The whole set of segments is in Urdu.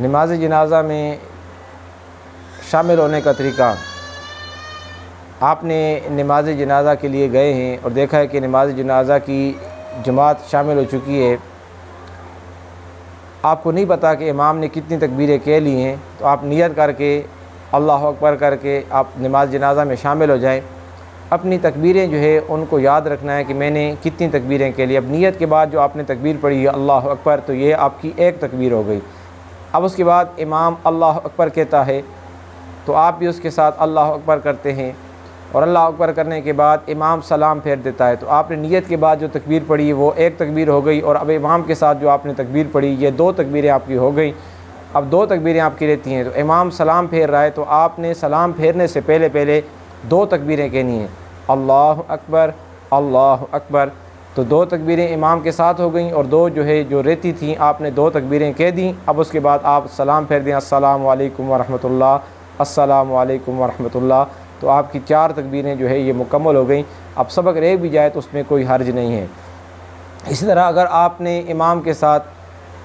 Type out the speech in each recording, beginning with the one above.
نماز جنازہ میں شامل ہونے کا طریقہ، آپ نے نماز جنازہ کے لیے گئے ہیں اور دیکھا ہے کہ نماز جنازہ کی جماعت شامل ہو چکی ہے، آپ کو نہیں پتہ کہ امام نے کتنی تکبیریں کہہ لی ہیں، تو آپ نیت کر کے اللہ اکبر کر کے آپ نماز جنازہ میں شامل ہو جائیں۔ اپنی تکبیریں جو ہے ان کو یاد رکھنا ہے کہ میں نے کتنی تکبیریں کہہ لی۔ اب نیت کے بعد جو آپ نے تکبیر پڑھی ہے اللہ اکبر، تو یہ آپ کی ایک تکبیر ہو گئی۔ اب اس کے بعد امام اللہ اکبر کہتا ہے تو آپ بھی اس کے ساتھ اللہ اکبر کرتے ہیں، اور اللہ اکبر کرنے کے بعد امام سلام پھیر دیتا ہے، تو آپ نے نیت کے بعد جو تکبیر پڑھی ہے وہ ایک تکبیر ہو گئی، اور اب امام کے ساتھ جو آپ نے تکبیر پڑھی یہ دو تکبیریں آپ کی ہو گئیں۔ اب دو تکبیریں آپ کی رہتی ہیں، تو امام سلام پھیر رہا ہے تو آپ نے سلام پھیرنے سے پہلے دو تکبیریں کہنی ہیں، اللہ اکبر اللہ اکبر۔ تو دو تکبیریں امام کے ساتھ ہو گئیں، اور دو جو رہتی تھیں آپ نے دو تکبیریں کہہ دیں۔ اب اس کے بعد آپ سلام پھیر دیں، السلام علیکم ورحمۃ اللہ، السلام علیکم ورحمۃ اللہ۔ تو آپ کی چار تکبیریں جو ہے یہ مکمل ہو گئیں۔ اب سبق رہ بھی جائے تو اس میں کوئی حرج نہیں ہے۔ اسی طرح اگر آپ نے امام کے ساتھ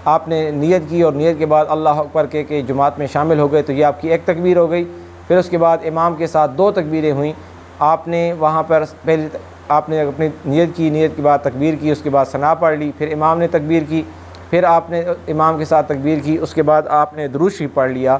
آپ نے نیت کی اور نیت کے بعد اللہ اکبر کہہ کے جماعت میں شامل ہو گئے تو یہ آپ کی ایک تکبیر ہو گئی۔ پھر اس کے بعد امام کے ساتھ دو تکبیریں ہوئیں، آپ نے وہاں پر پہلے آپ نے اپنی نیت کی، نیت کے بعد تکبیر کی، اس کے بعد ثنا پڑھ لی، پھر امام نے تکبیر کی، پھر آپ نے امام کے ساتھ تکبیر کی، اس کے بعد آپ نے درود شریف پڑھ لیا۔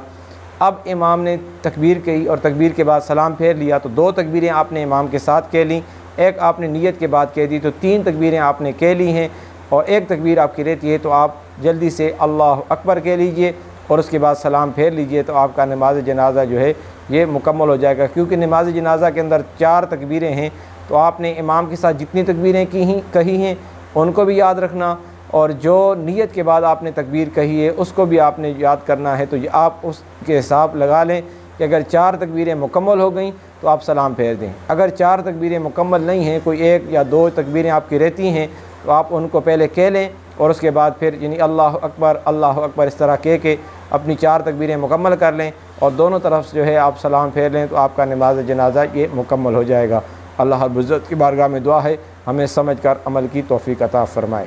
اب امام نے تکبیر کہی اور تکبیر کے بعد سلام پھیر لیا، تو دو تکبیریں آپ نے امام کے ساتھ کہہ لیں، ایک آپ نے نیت کے بعد کہہ دی، تو تین تکبیریں آپ نے کہہ لی ہیں، اور ایک تکبیر آپ کی رہتی ہے، تو آپ جلدی سے اللہ اکبر کہہ لیجئے اور اس کے بعد سلام پھیر لیجئے، تو آپ کا نماز جنازہ جو ہے یہ مکمل ہو جائے گا۔ کیونکہ نماز جنازہ کے اندر چار تکبیریں ہیں، تو آپ نے امام کے ساتھ جتنی تکبیریں کہی ہیں ان کو بھی یاد رکھنا، اور جو نیت کے بعد آپ نے تکبیر کہی ہے اس کو بھی آپ نے یاد کرنا ہے۔ تو آپ اس کے حساب لگا لیں کہ اگر چار تکبیریں مکمل ہو گئیں تو آپ سلام پھیر دیں، اگر چار تکبیریں مکمل نہیں ہیں، کوئی ایک یا دو تکبیریں آپ کی رہتی ہیں، تو آپ ان کو پہلے کہہ لیں، اور اس کے بعد پھر یعنی اللہ اکبر اس طرح کہہ کے اپنی چار تکبیریں مکمل کر لیں، اور دونوں طرف جو ہے آپ سلام پھیر لیں، تو آپ کا نماز جنازہ یہ مکمل ہو جائے گا۔ اللہ رب العزت کی بارگاہ میں دعا ہے ہمیں سمجھ کر عمل کی توفیق عطا فرمائے۔